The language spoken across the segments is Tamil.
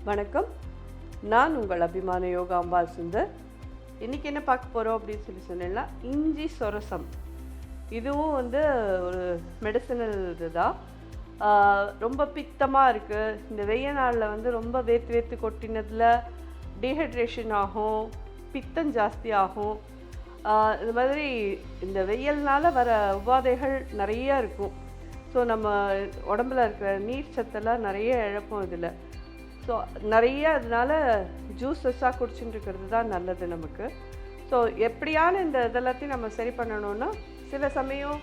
வணக்கம், நான் உங்கள் அபிமான யோகாம்பால் சுந்தர். இன்றைக்கி என்ன பார்க்க போகிறோம் அப்படின்னு சொன்னேன்னா, இஞ்சி சொரசம். இதுவும் ஒரு மெடிசனல் இதுதான். ரொம்ப பித்தமாக இருக்குது. இந்த வெய்ய நாளில் ரொம்ப வேர்த்து வேர்த்து கொட்டினதில் டீஹைட்ரேஷன் ஆகும், பித்தம் ஜாஸ்தி ஆகும். இது மாதிரி இந்த வெயில்னால் வர உபாதைகள் நிறையா இருக்கும். ஸோ நம்ம உடம்புல இருக்கிற நீர் சத்தெல்லாம் நிறைய இழப்போம் இதில். ஸோ நிறைய அதனால் ஜூஸஸாக குடிச்சுட்டு இருக்கிறது தான் நல்லது நமக்கு. ஸோ எப்படியான இந்த இதெல்லாத்தையும் நம்ம சரி பண்ணணுன்னா, சில சமயம்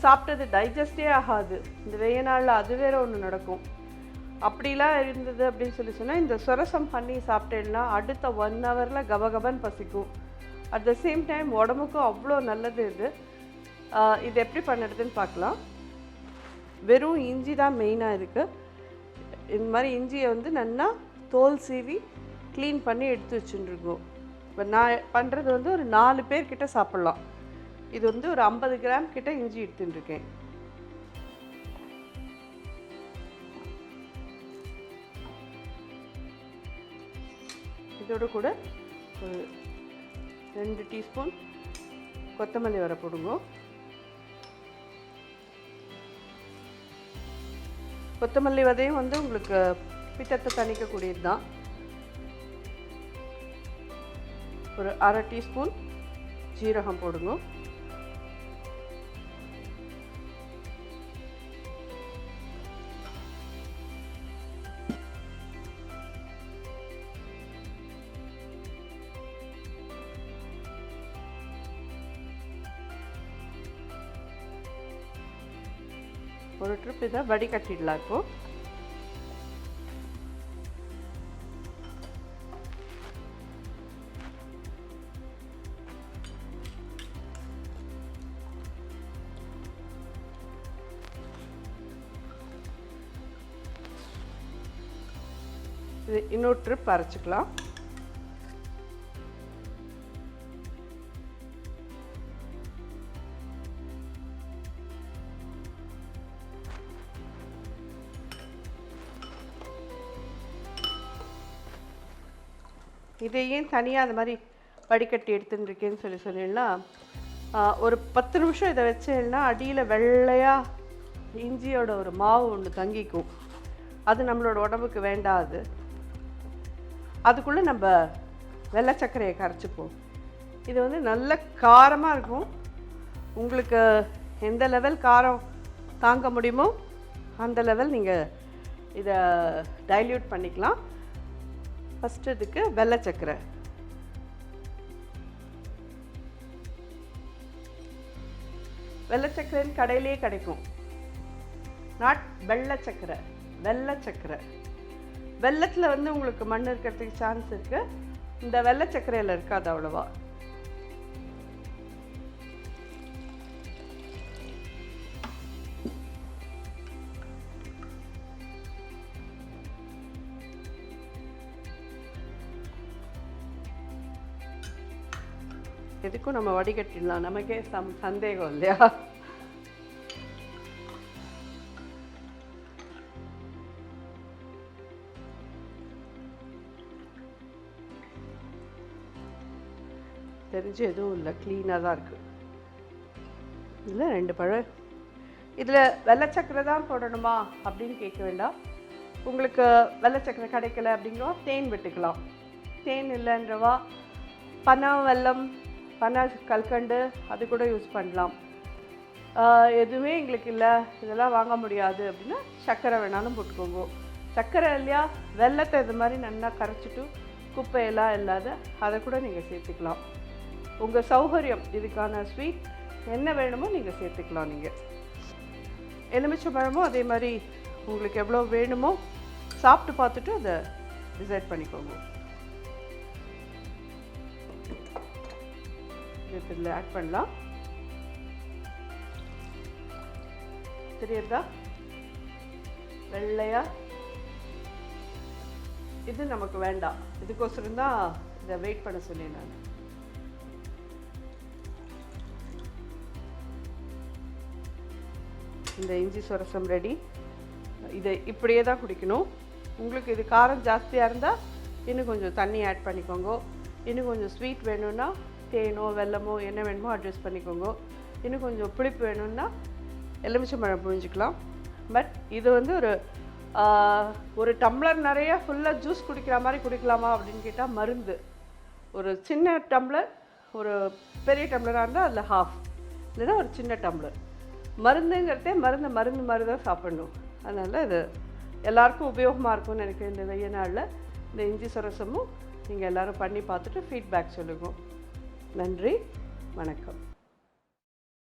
சாப்பிட்டது டைஜஸ்டே ஆகாது. இந்த வெய்ய நாளில் அது வேறு ஒன்று நடக்கும். அப்படிலாம் இருந்தது அப்படின்னு சொன்னால், இந்த சுரசம் பண்ணி சாப்பிட்டேன்னா அடுத்த 1 ஹவரில் கபகபன்னு பசிக்கும். அட் த சேம் டைம் உடம்புக்கும் அவ்வளோ நல்லது இது. இது எப்படி பண்ணுறதுன்னு பார்க்கலாம். வெறும் இஞ்சி தான் மெயினாக இருக்குது. இந்த மாதிரி இஞ்சியை நல்லா தோல் சீவி க்ளீன் பண்ணி எடுத்து வச்சுட்டுருக்கோம். இப்போ நான் பண்ணுறது ஒரு 4 பேர்கிட்ட சாப்பிட்லாம். இது ஒரு 50 கிராம் கிட்ட இஞ்சி எடுத்துட்டுருக்கேன். இதோடு கூட ஒரு 2 டீஸ்பூன் கொத்தமல்லி வர போடுங்க. கொத்தமல்லி விதையும் உங்களுக்கு பித்தத்தை தணிக்கக்கூடியது தான். ஒரு 1/2 டீஸ்பூன் ஜீரகம் போடுங்க. ஒரு ட்ரிப் இதை வடிகட்டிடலாம். இப்போ இது இன்னொரு ட்ரிப் அரைச்சிக்கலாம். இதை ஏன் தனியாக அந்த மாதிரி வடிகட்டி எடுத்துட்டுருக்கேன்னு சொன்னீங்கன்னா, ஒரு 10 நிமிஷம் இதை வச்சேன்னா அடியில் வெள்ளையாக இஞ்சியோட ஒரு மாவு ஒன்று தங்கிக்கும். அது நம்மளோட உடம்புக்கு வேண்டாது. அதுக்குள்ளே நம்ம வெள்ளை சர்க்கரையை கரைச்சிப்போம். இது நல்ல காரமாக இருக்கும். உங்களுக்கு எந்த லெவல் காரம் தாங்க முடியுமோ அந்த லெவல் நீங்கள் இதை டைல்யூட் பண்ணிக்கலாம். ஃபஸ்ட்டு இதுக்கு வெள்ளை சர்க்கரை. வெள்ளை சர்க்கரைன்னு கடையிலே கிடைக்கும். நாட் வெள்ளை சர்க்கரை, வெள்ளை சர்க்கரை. வெள்ளத்தில் உங்களுக்கு மண் இருக்கிறதுக்கு சான்ஸ் இருக்குது. இந்த வெள்ளை சர்க்கரையில் இருக்காது அவ்வளோவா. எதுக்கும் நம்ம வடிகட்டிடலாம், நமக்கே சந்தேகம் இல்லையா? தெரிஞ்சு எதுவும் இல்லை, க்ளீனாக தான் இருக்குது. இதில் 2 பழம். இதில் வெள்ளை சர்க்கரை தான் போடணுமா அப்படின்னு கேட்க வேண்டாம். உங்களுக்கு வெள்ளை சர்க்கரை கிடைக்கல அப்படிங்கிறவா தேன் விட்டுக்கலாம். தேன் இல்லைன்றவா பனம் வெல்லம், பனை கல்கண்டு அது கூட யூஸ் பண்ணலாம். எதுவுமே எங்களுக்கு இல்லை, இதெல்லாம் வாங்க முடியாது அப்படின்னா சர்க்கரை வேணாலும் போட்டுக்கோங்க. சர்க்கரை இல்லையா, வெல்லத்தை இது மாதிரி நல்லா கரைச்சிட்டு குப்பையெல்லாம் இல்லாத அதை கூட நீங்கள் சேர்த்துக்கலாம். உங்கள் சௌகரியம், இதுக்கான ஸ்வீட் என்ன வேணுமோ நீங்கள் சேர்த்துக்கலாம். நீங்கள் எலுமிச்சை பழமும் அதே மாதிரி உங்களுக்கு எவ்வளோ வேணுமோ சாப்பிட்டு பார்த்துட்டு அதை டிசைட் பண்ணிக்கோங்க. இதில் ஆட் பண்ணலாம். தெரியுதா வெள்ளையா? இது நமக்கு வேண்டாம். இதுக்கோசரம் தான் இதை வெயிட் பண்ண சொன்னேன் நான். இந்த இஞ்சி சொரசம் ரெடி. இதை இப்படியே தான் குடிக்கணும். உங்களுக்கு இது காரம் ஜாஸ்தியாக இருந்தால் இன்னும் கொஞ்சம் தண்ணி ஆட் பண்ணிக்கோங்க. இன்னும் கொஞ்சம் ஸ்வீட் வேணும்னா தேனோ வெல்லமோ என்ன வேணுமோ அட்ஜஸ்ட் பண்ணிக்கோங்க. இன்னும் கொஞ்சம் புளிப்பு வேணும்னா எலுமிச்சம்பழம் புழிஞ்சிக்கலாம். பட் இது வந்து ஒரு டம்ளர் நிறைய ஃபுல்லாக ஜூஸ் குடிக்கிற மாதிரி குடிக்கலாமா அப்படின்னு கேட்டால் மருந்து. ஒரு சின்ன டம்ளர், ஒரு பெரிய டம்ளராக இருந்தால் அதில் ஹாஃப், இல்லைன்னா ஒரு சின்ன டம்ளர். மருந்துங்கிறதே மருந்து மாதிரி தான் சாப்பிடணும். அதனால் இது எல்லாருக்கும் உபயோகமாக இருக்கும்னு நினைக்கிறேன். இந்த வெய்ய நாளில் இந்த இஞ்சி சொரசமும் நீங்கள் எல்லோரும் பண்ணி பார்த்துட்டு ஃபீட்பேக் சொல்லுங்கள். நன்றி, வணக்கம்.